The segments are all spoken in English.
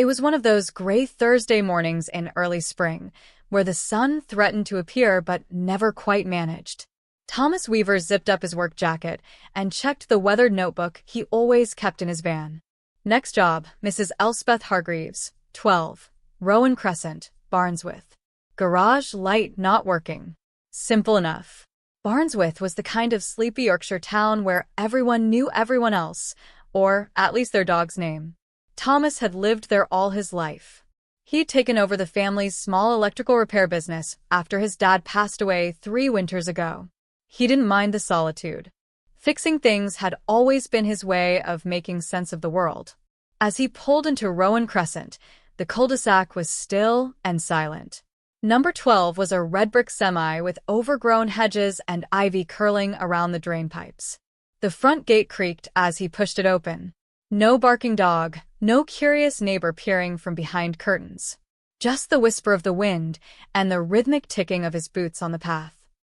It was one of those gray Thursday mornings in early spring, where the sun threatened to appear but never quite managed. Thomas Weaver zipped up his work jacket and checked the weathered notebook he always kept in his van. Next job, Mrs. Elspeth Hargreaves, 12, Rowan Crescent, Barnesworth. Garage light not working. Simple enough. Barnesworth was the kind of sleepy Yorkshire town where everyone knew everyone else, or at least their dog's name. Thomas had lived there all his life. He'd taken over the family's small electrical repair business after his dad passed away 3 winters ago. He didn't mind the solitude. Fixing things had always been his way of making sense of the world. As he pulled into Rowan Crescent, the cul-de-sac was still and silent. Number 12 was a red brick semi with overgrown hedges and ivy curling around the drain pipes. The front gate creaked as he pushed it open. No barking dog, no curious neighbor peering from behind curtains. Just the whisper of the wind and the rhythmic ticking of his boots on the path.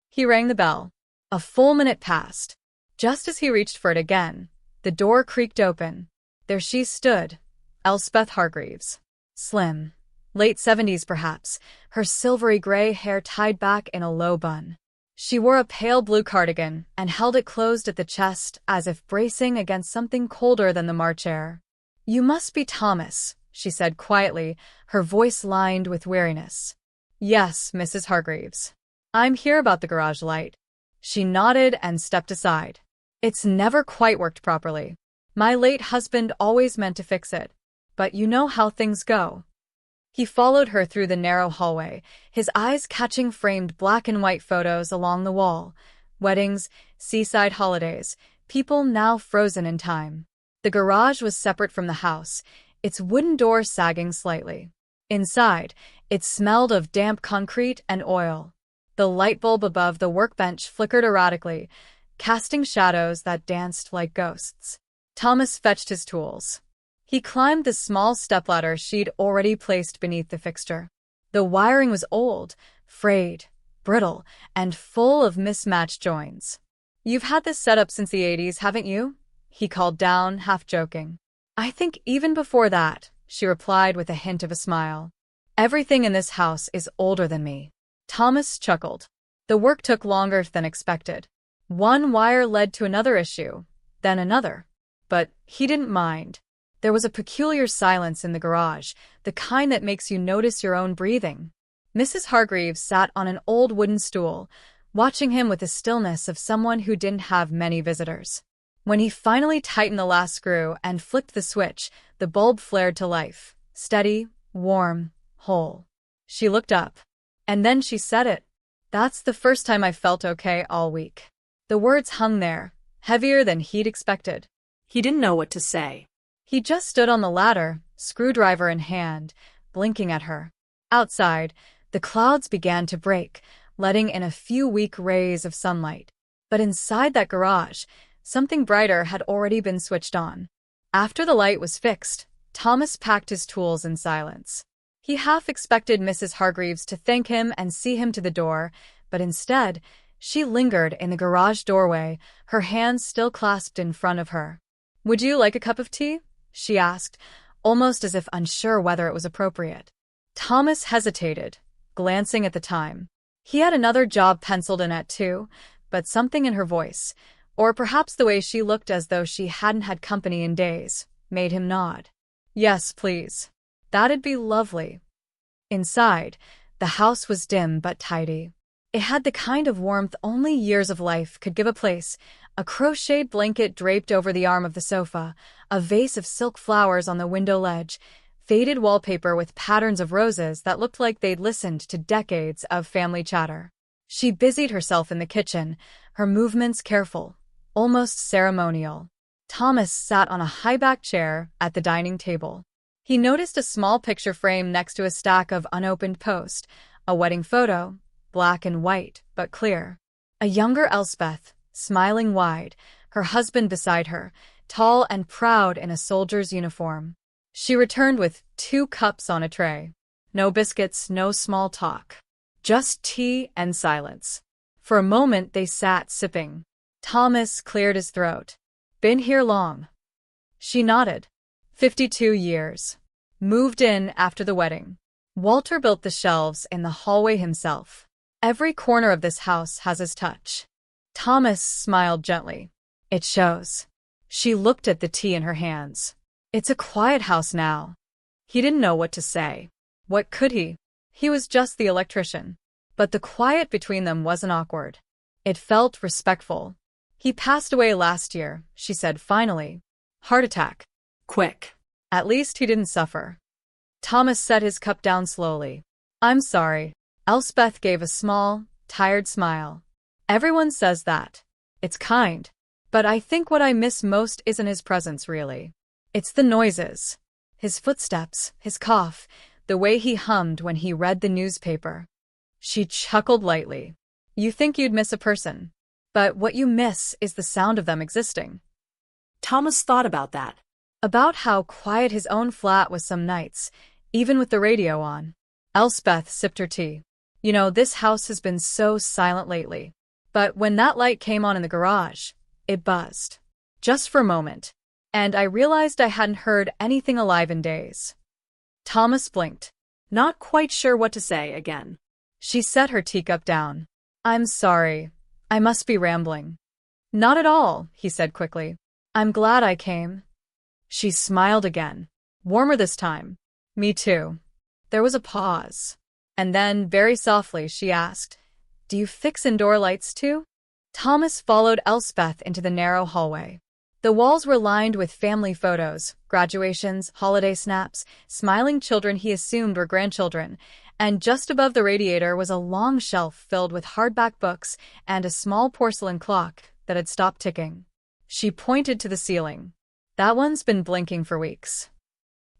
He rang the bell. A full minute passed. Just as he reached for it again, the door creaked open. There she stood, Elspeth Hargreaves. Slim. Late 70s perhaps, her silvery gray hair tied back in a low bun. She wore a pale blue cardigan and held it closed at the chest as if bracing against something colder than the March air. "You must be Thomas," she said quietly, her voice lined with weariness. "Yes, Mrs. Hargreaves. I'm here about the garage light." She nodded and stepped aside. "It's never quite worked properly. My late husband always meant to fix it, but you know how things go." He followed her through the narrow hallway, his eyes catching framed black and white photos along the wall. Weddings, seaside holidays, people now frozen in time. The garage was separate from the house, its wooden door sagging slightly. Inside, it smelled of damp concrete and oil. The light bulb above the workbench flickered erratically, casting shadows that danced like ghosts. Thomas fetched his tools. He climbed the small stepladder she'd already placed beneath the fixture. The wiring was old, frayed, brittle, and full of mismatched joins. "You've had this set up since the 80s, haven't you?" he called down, half joking. "I think even before that," she replied with a hint of a smile. "Everything in this house is older than me." Thomas chuckled. The work took longer than expected. One wire led to another issue, then another. But he didn't mind. There was a peculiar silence in the garage, the kind that makes you notice your own breathing. Mrs. Hargreaves sat on an old wooden stool, watching him with the stillness of someone who didn't have many visitors. When he finally tightened the last screw and flicked the switch, the bulb flared to life, steady, warm, whole. She looked up. And then she said it. "That's the first time I felt okay all week." The words hung there, heavier than he'd expected. He didn't know what to say. He just stood on the ladder, screwdriver in hand, blinking at her. Outside, the clouds began to break, letting in a few weak rays of sunlight. But inside that garage, something brighter had already been switched on. After the light was fixed, Thomas packed his tools in silence. He half expected Mrs. Hargreaves to thank him and see him to the door, but instead, she lingered in the garage doorway, her hands still clasped in front of her. "Would you like a cup of tea?" she asked, almost as if unsure whether it was appropriate. Thomas hesitated, glancing at the time. He had another job penciled in at 2, but something in her voice, or perhaps the way she looked as though she hadn't had company in days, made him nod. "Yes, please. That'd be lovely." Inside, the house was dim but tidy. It had the kind of warmth only years of life could give a place. A crocheted blanket draped over the arm of the sofa, a vase of silk flowers on the window ledge, faded wallpaper with patterns of roses that looked like they'd listened to decades of family chatter. She busied herself in the kitchen, her movements careful, almost ceremonial. Thomas sat on a high-backed chair at the dining table. He noticed a small picture frame next to a stack of unopened posts, a wedding photo, black and white, but clear. A younger Elspeth, smiling wide, her husband beside her, tall and proud in a soldier's uniform. She returned with 2 cups on a tray. No biscuits, no small talk. Just tea and silence. For a moment they sat sipping. Thomas cleared his throat. "Been here long?" She nodded. 52 years. moved in after the wedding. Walter built the shelves in the hallway himself. Every corner of this house has his touch. Thomas smiled gently. It shows. She looked at the tea in her hands. It's a quiet house now. He didn't know what to say. What could he? He was just the electrician. But the quiet between them wasn't awkward. It felt respectful. He passed away last year, she said finally. Heart attack. Quick. At least he didn't suffer. Thomas set his cup down slowly. I'm sorry. Elspeth gave a small, tired smile. Everyone says that. It's kind. But I think what I miss most isn't his presence, really. It's the noises. His footsteps, his cough, the way he hummed when he read the newspaper. She chuckled lightly. You think you'd miss a person, but what you miss is the sound of them existing. Thomas thought about that. About how quiet his own flat was some nights, even with the radio on. Elspeth sipped her tea. You know, this house has been so silent lately. But when that light came on in the garage, it buzzed. Just for a moment. And I realized I hadn't heard anything alive in days. Thomas blinked. Not quite sure what to say again. She set her teacup down. I'm sorry. I must be rambling. Not at all, he said quickly. I'm glad I came. She smiled again. Warmer this time. Me too. There was a pause. And then, very softly, she asked, Do you fix indoor lights too? Thomas followed Elspeth into the narrow hallway. The walls were lined with family photos, graduations, holiday snaps, smiling children he assumed were grandchildren, and just above the radiator was a long shelf filled with hardback books and a small porcelain clock that had stopped ticking. She pointed to the ceiling. That one's been blinking for weeks.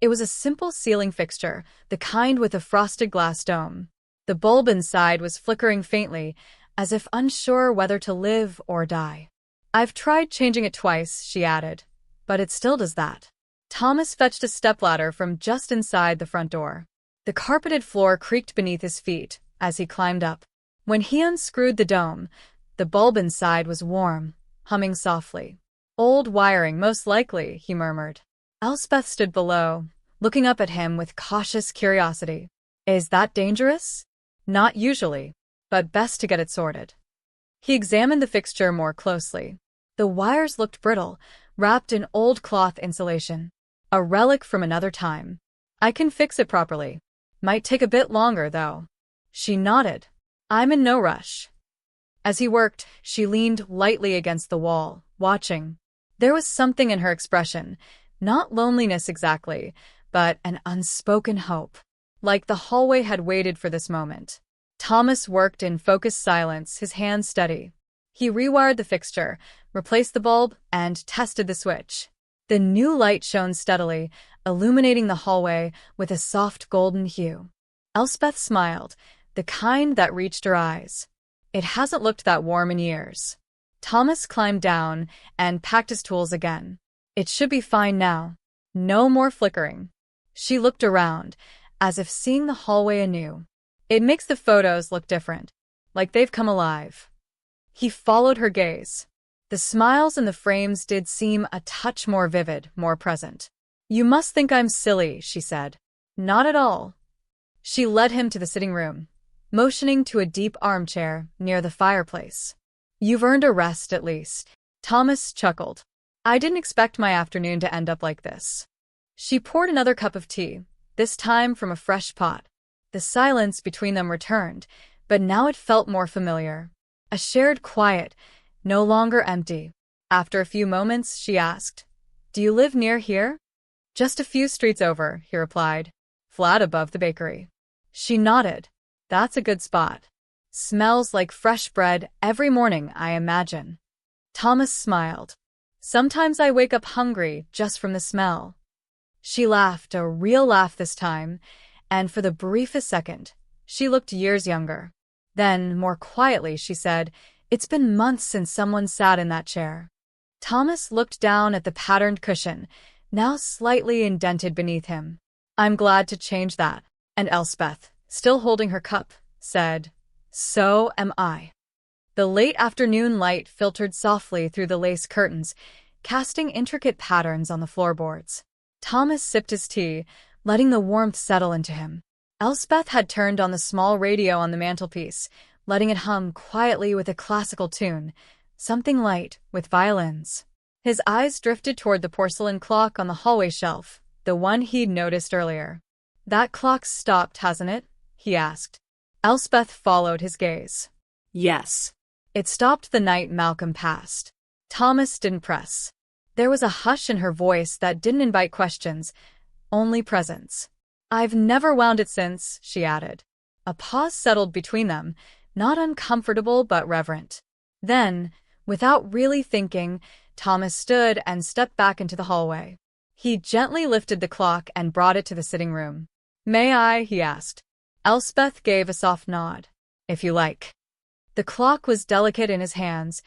It was a simple ceiling fixture, the kind with a frosted glass dome. The bulb inside was flickering faintly, as if unsure whether to live or die. I've tried changing it twice, she added, but it still does that. Thomas fetched a stepladder from just inside the front door. The carpeted floor creaked beneath his feet as he climbed up. When he unscrewed the dome, the bulb inside was warm, humming softly. Old wiring, most likely, he murmured. Elspeth stood below, looking up at him with cautious curiosity. Is that dangerous? Not usually, but best to get it sorted. He examined the fixture more closely. The wires looked brittle, wrapped in old cloth insulation. A relic from another time. I can fix it properly. Might take a bit longer, though. She nodded. I'm in no rush. As he worked, she leaned lightly against the wall, watching. There was something in her expression, not loneliness exactly, but an unspoken hope. Like the hallway had waited for this moment. Thomas worked in focused silence, his hands steady. He rewired the fixture, replaced the bulb, and tested the switch. The new light shone steadily, illuminating the hallway with a soft golden hue. Elspeth smiled, the kind that reached her eyes. It hasn't looked that warm in years. Thomas climbed down and packed his tools again. It should be fine now. No more flickering. She looked around, as if seeing the hallway anew. It makes the photos look different, like they've come alive. He followed her gaze. The smiles in the frames did seem a touch more vivid, more present. You must think I'm silly, she said. Not at all. She led him to the sitting room, motioning to a deep armchair near the fireplace. You've earned a rest, at least. Thomas chuckled. I didn't expect my afternoon to end up like this. She poured another cup of tea, this time from a fresh pot. The silence between them returned, but now it felt more familiar. A shared quiet, no longer empty. After a few moments, she asked, Do you live near here? Just a few streets over, he replied, flat above the bakery. She nodded. That's a good spot. Smells like fresh bread every morning, I imagine. Thomas smiled. Sometimes I wake up hungry just from the smell. She laughed, a real laugh this time, and for the briefest second, she looked years younger. Then, more quietly, she said, It's been months since someone sat in that chair. Thomas looked down at the patterned cushion, now slightly indented beneath him. I'm glad to change that. And Elspeth, still holding her cup, said, So am I. The late afternoon light filtered softly through the lace curtains, casting intricate patterns on the floorboards. Thomas sipped his tea, letting the warmth settle into him. Elspeth had turned on the small radio on the mantelpiece, letting it hum quietly with a classical tune, something light with violins. His eyes drifted toward the porcelain clock on the hallway shelf, the one he'd noticed earlier. "That clock's stopped, hasn't it?" he asked. Elspeth followed his gaze. Yes. It stopped the night Malcolm passed. Thomas didn't press. There was a hush in her voice that didn't invite questions, only presence. "I've never wound it since," she added. A pause settled between them, not uncomfortable but reverent. Then, without really thinking, Thomas stood and stepped back into the hallway. He gently lifted the clock and brought it to the sitting room. "May I?" he asked. Elspeth gave a soft nod. "If you like." The clock was delicate in his hands,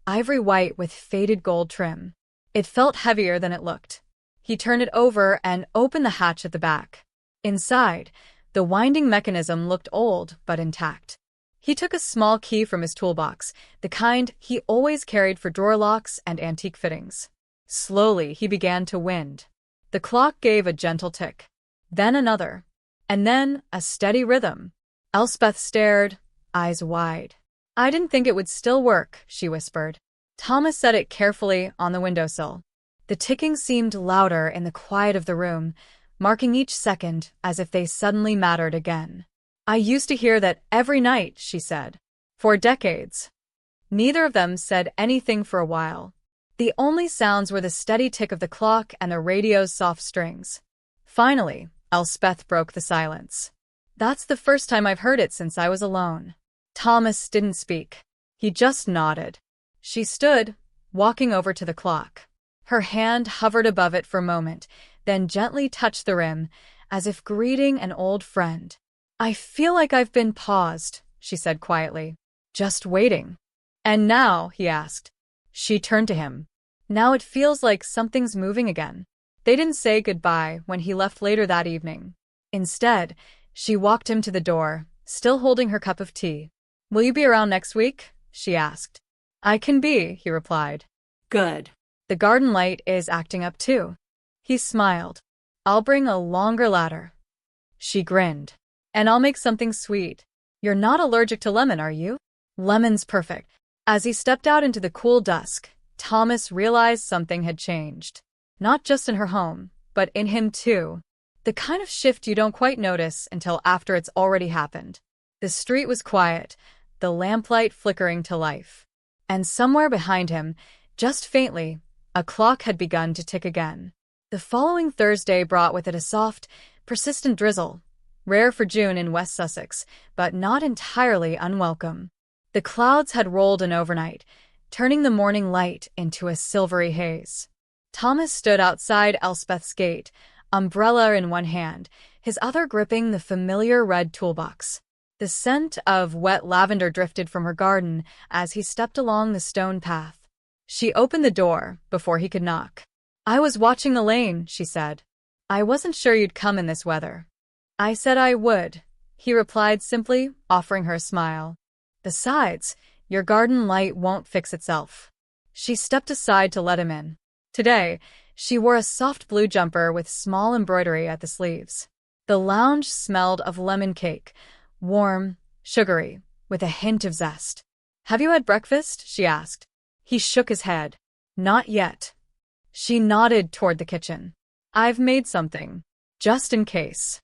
ivory white with faded gold trim. It felt heavier than it looked. He turned it over and opened the hatch at the back. Inside, the winding mechanism looked old but intact. He took a small key from his toolbox, the kind he always carried for drawer locks and antique fittings. Slowly, he began to wind. The clock gave a gentle tick, then another, and then a steady rhythm. Elspeth stared, eyes wide. "I didn't think it would still work," she whispered. Thomas set it carefully on the windowsill. The ticking seemed louder in the quiet of the room, marking each second as if they suddenly mattered again. "I used to hear that every night," she said. "For decades." Neither of them said anything for a while. The only sounds were the steady tick of the clock and the radio's soft strings. Finally, Elspeth broke the silence. "That's the first time I've heard it since I was alone." Thomas didn't speak. He just nodded. She stood, walking over to the clock. Her hand hovered above it for a moment, then gently touched the rim, as if greeting an old friend. "I feel like I've been paused," she said quietly. "Just waiting." "And now?" he asked. She turned to him. "Now it feels like something's moving again." They didn't say goodbye when he left later that evening. Instead, she walked him to the door, still holding her cup of tea. "Will you be around next week?" she asked. "I can be," he replied. Good. "The garden light is acting up too." He smiled. "I'll bring a longer ladder." She grinned. "And I'll make something sweet. You're not allergic to lemon, are you?" "Lemon's perfect." As he stepped out into the cool dusk, Thomas realized something had changed. Not just in her home, but in him too. The kind of shift you don't quite notice until after it's already happened. The street was quiet, the lamplight flickering to life. And somewhere behind him, just faintly, a clock had begun to tick again. The following Thursday brought with it a soft, persistent drizzle, rare for June in West Sussex, but not entirely unwelcome. The clouds had rolled in overnight, turning the morning light into a silvery haze. Thomas stood outside Elspeth's gate, umbrella in one hand, his other gripping the familiar red toolbox. The scent of wet lavender drifted from her garden as he stepped along the stone path. She opened the door before he could knock. "I was watching the lane," she said. "I wasn't sure you'd come in this weather." "I said I would," he replied simply, offering her a smile. "Besides, your garden light won't fix itself." She stepped aside to let him in. Today, she wore a soft blue jumper with small embroidery at the sleeves. The lounge smelled of lemon cake, warm, sugary, with a hint of zest. "Have you had breakfast?" she asked. He shook his head. "Not yet." She nodded toward the kitchen. "I've made something, just in case."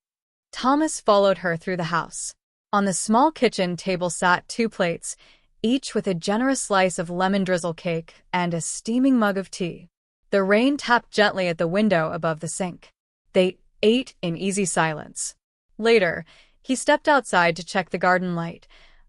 Thomas followed her through the house. On the small kitchen table sat 2 plates, each with a generous slice of lemon drizzle cake and a steaming mug of tea. The rain tapped gently at the window above the sink. They ate in easy silence. Later, he stepped outside to check the garden light,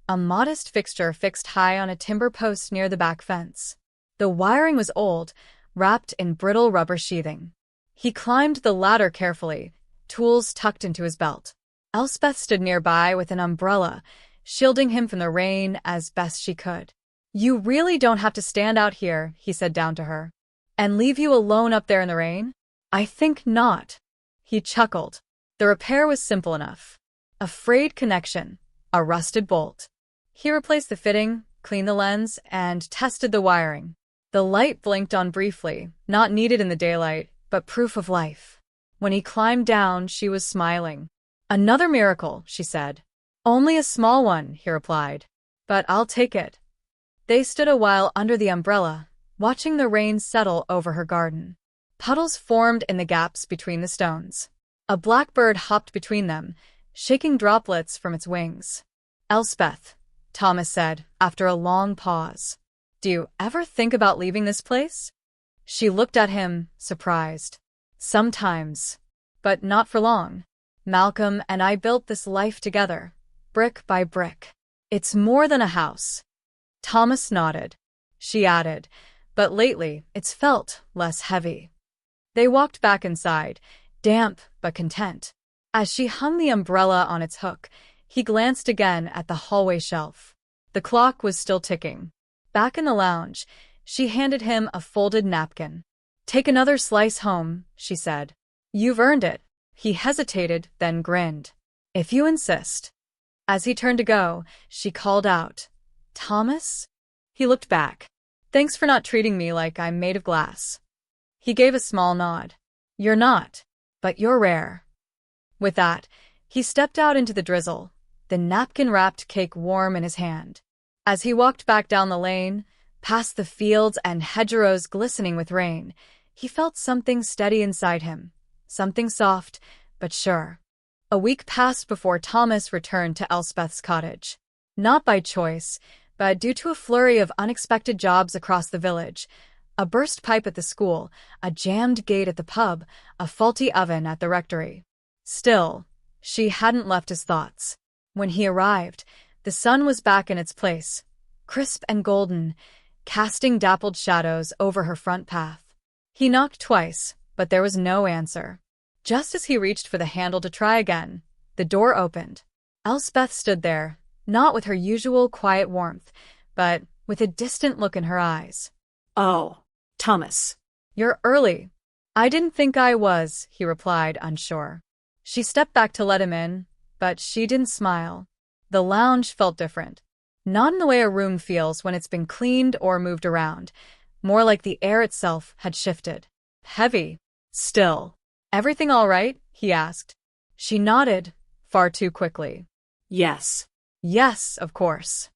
a modest fixture fixed high on a timber post near the back fence. The wiring was old, wrapped in brittle rubber sheathing. He climbed the ladder carefully, tools tucked into his belt. Elspeth stood nearby with an umbrella, shielding him from the rain as best she could. "You really don't have to stand out here," he said down to her. "And leave you alone up there in the rain?" "I think not." He chuckled. The repair was simple enough. A frayed connection, a rusted bolt. He replaced the fitting, cleaned the lens, and tested the wiring. The light blinked on briefly, not needed in the daylight, but proof of life. When he climbed down, she was smiling. "Another miracle," she said. "Only a small one," he replied. "But I'll take it." They stood a while under the umbrella, watching the rain settle over her garden. Puddles formed in the gaps between the stones. A blackbird hopped between them, shaking droplets from its wings. "Elspeth," Thomas said, after a long pause, "do you ever think about leaving this place?" She looked at him, surprised. "Sometimes. But not for long. Malcolm and I built this life together, brick by brick. It's more than a house." Thomas nodded. She added, "But lately, it's felt less heavy." They walked back inside, damp but content. As she hung the umbrella on its hook, he glanced again at the hallway shelf. The clock was still ticking. Back in the lounge, she handed him a folded napkin. "Take another slice home," she said. "You've earned it." He hesitated, then grinned. "If you insist." As he turned to go, she called out, "Thomas?" He looked back. "Thanks for not treating me like I'm made of glass." He gave a small nod. "You're not, but you're rare." With that, he stepped out into the drizzle, the napkin-wrapped cake warm in his hand. As he walked back down the lane, past the fields and hedgerows glistening with rain, he felt something steady inside him, something soft but sure. A week passed before Thomas returned to Elspeth's cottage. Not by choice, but due to a flurry of unexpected jobs across the village. A burst pipe at the school, a jammed gate at the pub, a faulty oven at the rectory. Still, she hadn't left his thoughts. When he arrived, the sun was back in its place, crisp and golden, casting dappled shadows over her front path. He knocked twice, but there was no answer. Just as he reached for the handle to try again, the door opened. Elspeth stood there, not with her usual quiet warmth, but with a distant look in her eyes. "Oh, Thomas." "You're early." "I didn't think I was," he replied, unsure. She stepped back to let him in, but she didn't smile. The lounge felt different. Not in the way a room feels when it's been cleaned or moved around. More like the air itself had shifted. Heavy. Still. "Everything all right?" he asked. She nodded, far too quickly. "Yes." "Yes, of course."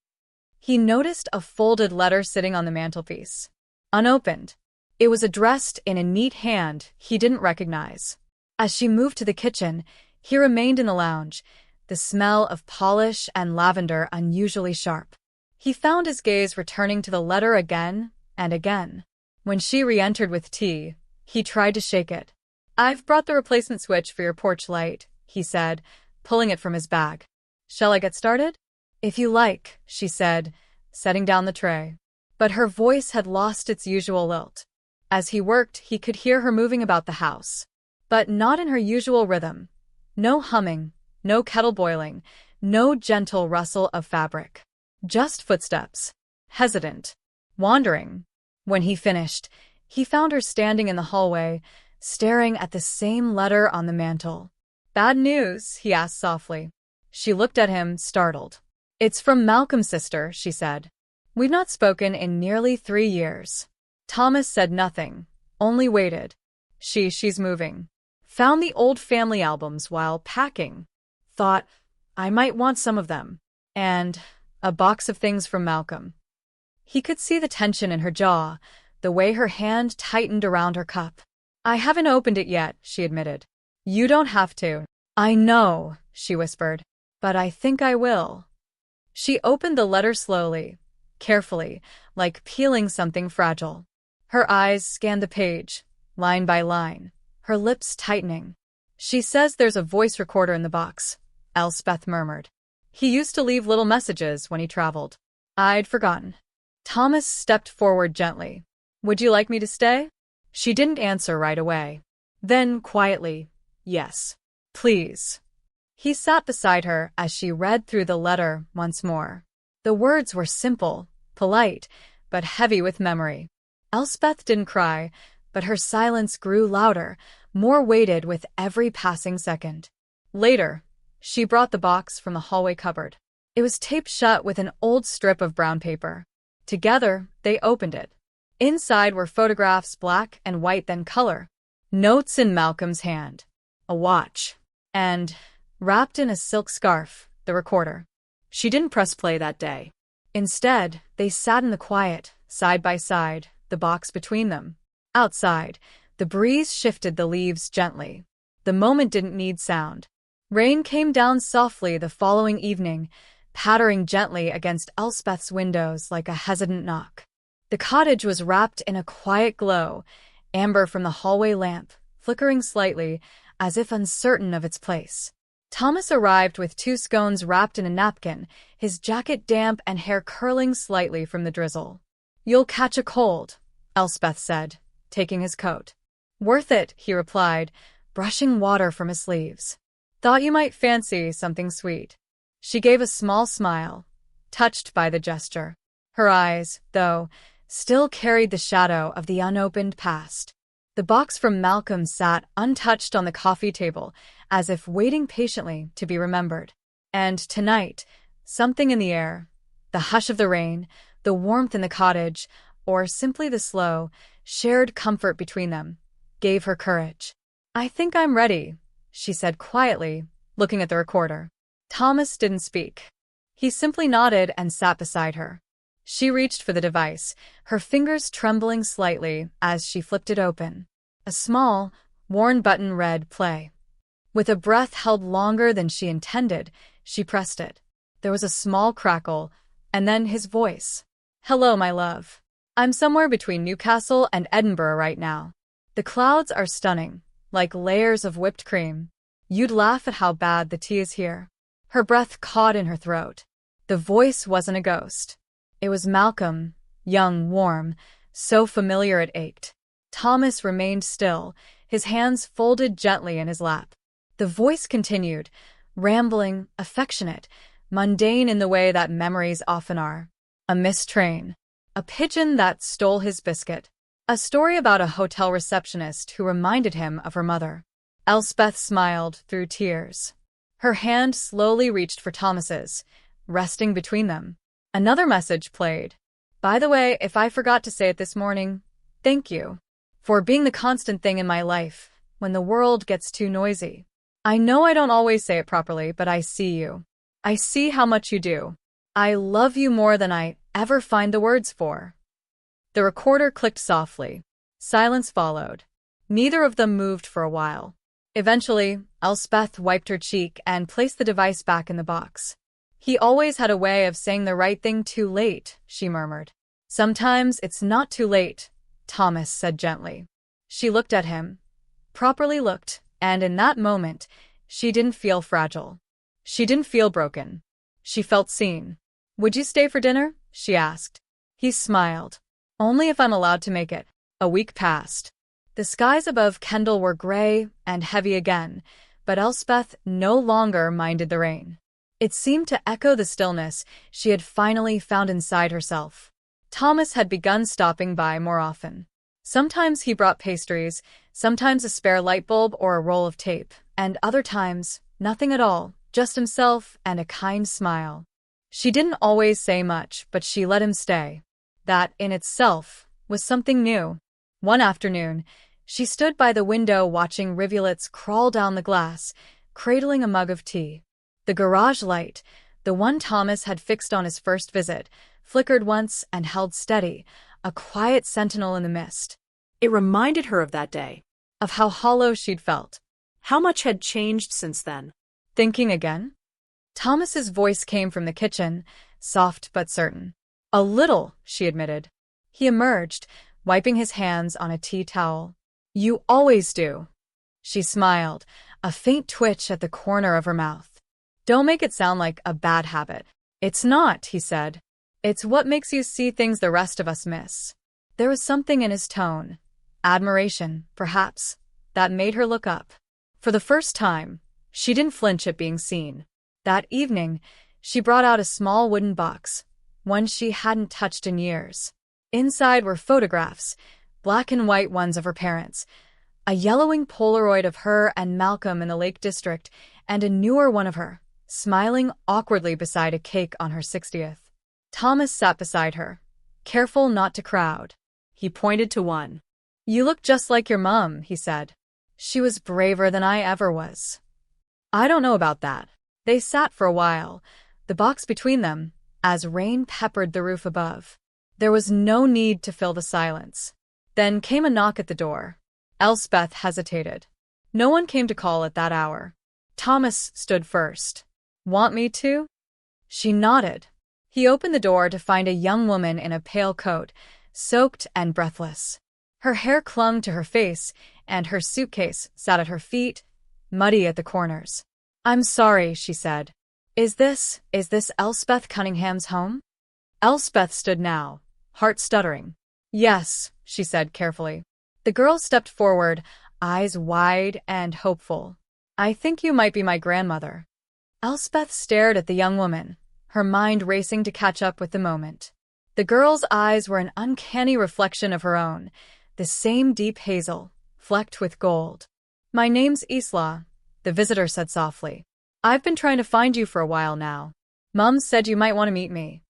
He noticed a folded letter sitting on the mantelpiece. Unopened. It was addressed in a neat hand he didn't recognize. As she moved to the kitchen, he remained in the lounge, the smell of polish and lavender unusually sharp. He found his gaze returning to the letter again and again. When she re-entered with tea, he tried to shake it. "I've brought the replacement switch for your porch light," he said, pulling it from his bag. "Shall I get started?" "If you like," she said, setting down the tray. But her voice had lost its usual lilt. As he worked, he could hear her moving about the house. But not in her usual rhythm. No humming, no kettle boiling, no gentle rustle of fabric. Just footsteps. Hesitant. Wandering. When he finished, he found her standing in the hallway, staring at the same letter on the mantel. "Bad news?" he asked softly. She looked at him, startled. "It's from Malcolm's sister," she said. "We've not spoken in nearly 3 years." Thomas said nothing, only waited. She's moving. Found the old family albums while packing. Thought, I might want some of them. And a box of things from Malcolm. He could see the tension in her jaw, the way her hand tightened around her cup. "I haven't opened it yet," she admitted. "You don't have to." "I know," she whispered. "But I think I will." She opened the letter slowly, carefully, like peeling something fragile. Her eyes scanned the page, line by line, her lips tightening. "She says there's a voice recorder in the box," Elspeth murmured. "He used to leave little messages when he traveled." "I'd forgotten." Thomas stepped forward gently. "Would you like me to stay?" She didn't answer right away. Then, quietly, "Yes, please." He sat beside her as she read through the letter once more. The words were simple, polite, but heavy with memory. Elspeth didn't cry, but her silence grew louder, more weighted with every passing second. Later, she brought the box from the hallway cupboard. It was taped shut with an old strip of brown paper. Together, they opened it. Inside were photographs, black and white then color. Notes in Malcolm's hand. a watch, and, wrapped in a silk scarf, the recorder. She didn't press play that day. Instead, they sat in the quiet, side by side, the box between them. Outside, the breeze shifted the leaves gently. The moment didn't need sound. Rain came down softly the following evening, pattering gently against Elspeth's windows like a hesitant knock. The cottage was wrapped in a quiet glow, amber from the hallway lamp, flickering slightly, as if uncertain of its place. Thomas arrived with 2 scones wrapped in a napkin, his jacket damp and hair curling slightly from the drizzle. "You'll catch a cold," Elspeth said, taking his coat. "Worth it," he replied, brushing water from his sleeves. "Thought you might fancy something sweet." She gave a small smile, touched by the gesture. Her eyes, though, still carried the shadow of the unopened past. The box from Malcolm sat untouched on the coffee table, as if waiting patiently to be remembered. And tonight, something in the air, the hush of the rain, the warmth in the cottage, or simply the slow, shared comfort between them, gave her courage. "I think I'm ready," she said quietly, looking at the recorder. Thomas didn't speak. He simply nodded and sat beside her. She reached for the device, her fingers trembling slightly as she flipped it open. A small, worn button read play. With a breath held longer than she intended, she pressed it. There was a small crackle, and then his voice. "Hello, my love. I'm somewhere between Newcastle and Edinburgh right now. The clouds are stunning, like layers of whipped cream. You'd laugh at how bad the tea is here." Her breath caught in her throat. The voice wasn't a ghost. It was Malcolm, young, warm, so familiar it ached. Thomas remained still, his hands folded gently in his lap. The voice continued, rambling, affectionate, mundane in the way that memories often are. A missed train. A pigeon that stole his biscuit. A story about a hotel receptionist who reminded him of her mother. Elspeth smiled through tears. Her hand slowly reached for Thomas's, resting between them. Another message played. "By the way, if I forgot to say it this morning, thank you for being the constant thing in my life when the world gets too noisy. I know I don't always say it properly, but I see you. I see how much you do. I love you more than I ever find the words for." The recorder clicked softly. Silence followed. Neither of them moved for a while. Eventually, Elspeth wiped her cheek and placed the device back in the box. "He always had a way of saying the right thing too late," she murmured. "Sometimes it's not too late," Thomas said gently. She looked at him, properly looked, and in that moment, she didn't feel fragile. She didn't feel broken. She felt seen. "Would you stay for dinner?" she asked. He smiled. "Only if I'm allowed to make it." A week passed. The skies above Kendal were gray and heavy again, but Elspeth no longer minded the rain. It seemed to echo the stillness she had finally found inside herself. Thomas had begun stopping by more often. Sometimes he brought pastries, sometimes a spare light bulb or a roll of tape, and other times, nothing at all, just himself and a kind smile. She didn't always say much, but she let him stay. That, in itself, was something new. One afternoon, she stood by the window watching rivulets crawl down the glass, cradling a mug of tea. The garage light, the one Thomas had fixed on his first visit, flickered once and held steady, a quiet sentinel in the mist. It reminded her of that day. Of how hollow she'd felt. How much had changed since then? Thinking again? Thomas's voice came from the kitchen, soft but certain. "A little," she admitted. He emerged, wiping his hands on a tea towel. "You always do." She smiled, a faint twitch at the corner of her mouth. "Don't make it sound like a bad habit." "It's not," he said. "It's what makes you see things the rest of us miss." There was something in his tone, admiration, perhaps, that made her look up. For the first time, she didn't flinch at being seen. That evening, she brought out a small wooden box, one she hadn't touched in years. Inside were photographs, black and white ones of her parents, a yellowing Polaroid of her and Malcolm in the Lake District, and a newer one of her, smiling awkwardly beside a cake on her 60th. Thomas sat beside her, careful not to crowd. He pointed to one. "You look just like your mom," he said. She was braver than I ever was. I don't know about that. They sat for a while, the box between them, as rain peppered the roof above. There was no need to fill the silence. Then came a knock at the door. Elspeth hesitated. No one came to call at that hour. Thomas stood first. Want me to? She nodded. He opened the door to find a young woman in a pale coat, soaked and breathless. Her hair clung to her face, and her suitcase sat at her feet, muddy at the corners. I'm sorry, she said. Is this Elspeth Cunningham's home? Elspeth stood now, heart stuttering. Yes, she said carefully. The girl stepped forward, eyes wide and hopeful. I think you might be my grandmother. Elspeth stared at the young woman, her mind racing to catch up with the moment. The girl's eyes were an uncanny reflection of her own, the same deep hazel, flecked with gold. My name's Isla, the visitor said softly. I've been trying to find you for a while now. Mum said you might want to meet me.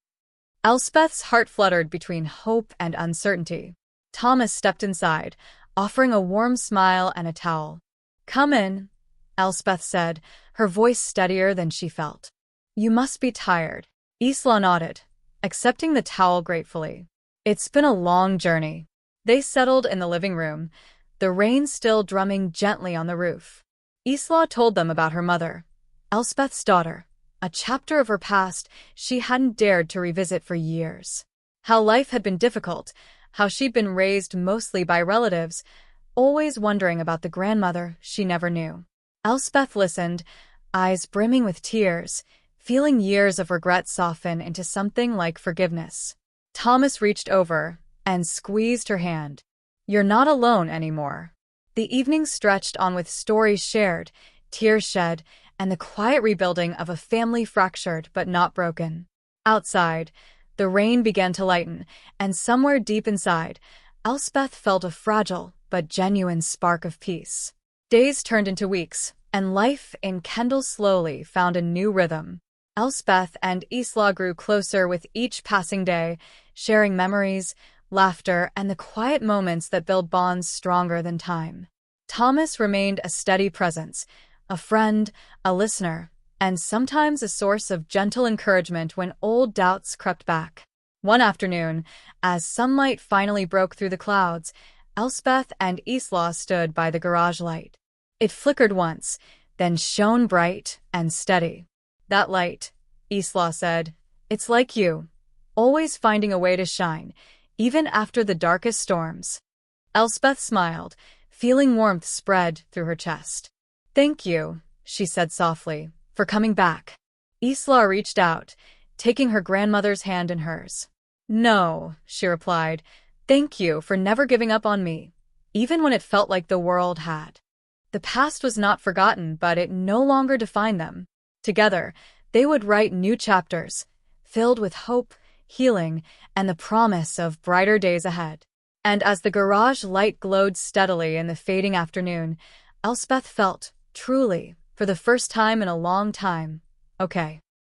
Elspeth's heart fluttered between hope and uncertainty. Thomas stepped inside, offering a warm smile and a towel. Come in, Elspeth said, her voice steadier than she felt. You must be tired. Isla nodded, accepting the towel gratefully. It's been a long journey. They settled in the living room, the rain still drumming gently on the roof. Isla told them about her mother, Elspeth's daughter, a chapter of her past she hadn't dared to revisit for years. How life had been difficult, how she'd been raised mostly by relatives, always wondering about the grandmother she never knew. Elspeth listened, eyes brimming with tears, feeling years of regret soften into something like forgiveness. Thomas reached over and squeezed her hand. You're not alone anymore. The evening stretched on with stories shared, tears shed, and the quiet rebuilding of a family fractured but not broken. Outside, the rain began to lighten, and somewhere deep inside, Elspeth felt a fragile but genuine spark of peace. Days turned into weeks, and life in Kendal slowly found a new rhythm. Elspeth and Isla grew closer with each passing day, sharing memories, laughter, and the quiet moments that build bonds stronger than time. Thomas remained a steady presence, a friend, a listener, and sometimes a source of gentle encouragement when old doubts crept back. One afternoon, as sunlight finally broke through the clouds, Elspeth and Isla stood by the garage light. It flickered once, then shone bright and steady. That light, Isla said, it's like you, always finding a way to shine, even after the darkest storms. Elspeth smiled, feeling warmth spread through her chest. Thank you, she said softly, for coming back. Isla reached out, taking her grandmother's hand in hers. No, she replied, thank you for never giving up on me, even when it felt like the world had. The past was not forgotten, but it no longer defined them. Together, they would write new chapters, filled with hope, healing, and the promise of brighter days ahead. And as the garage light glowed steadily in the fading afternoon, Elspeth felt, truly, for the first time in a long time, okay.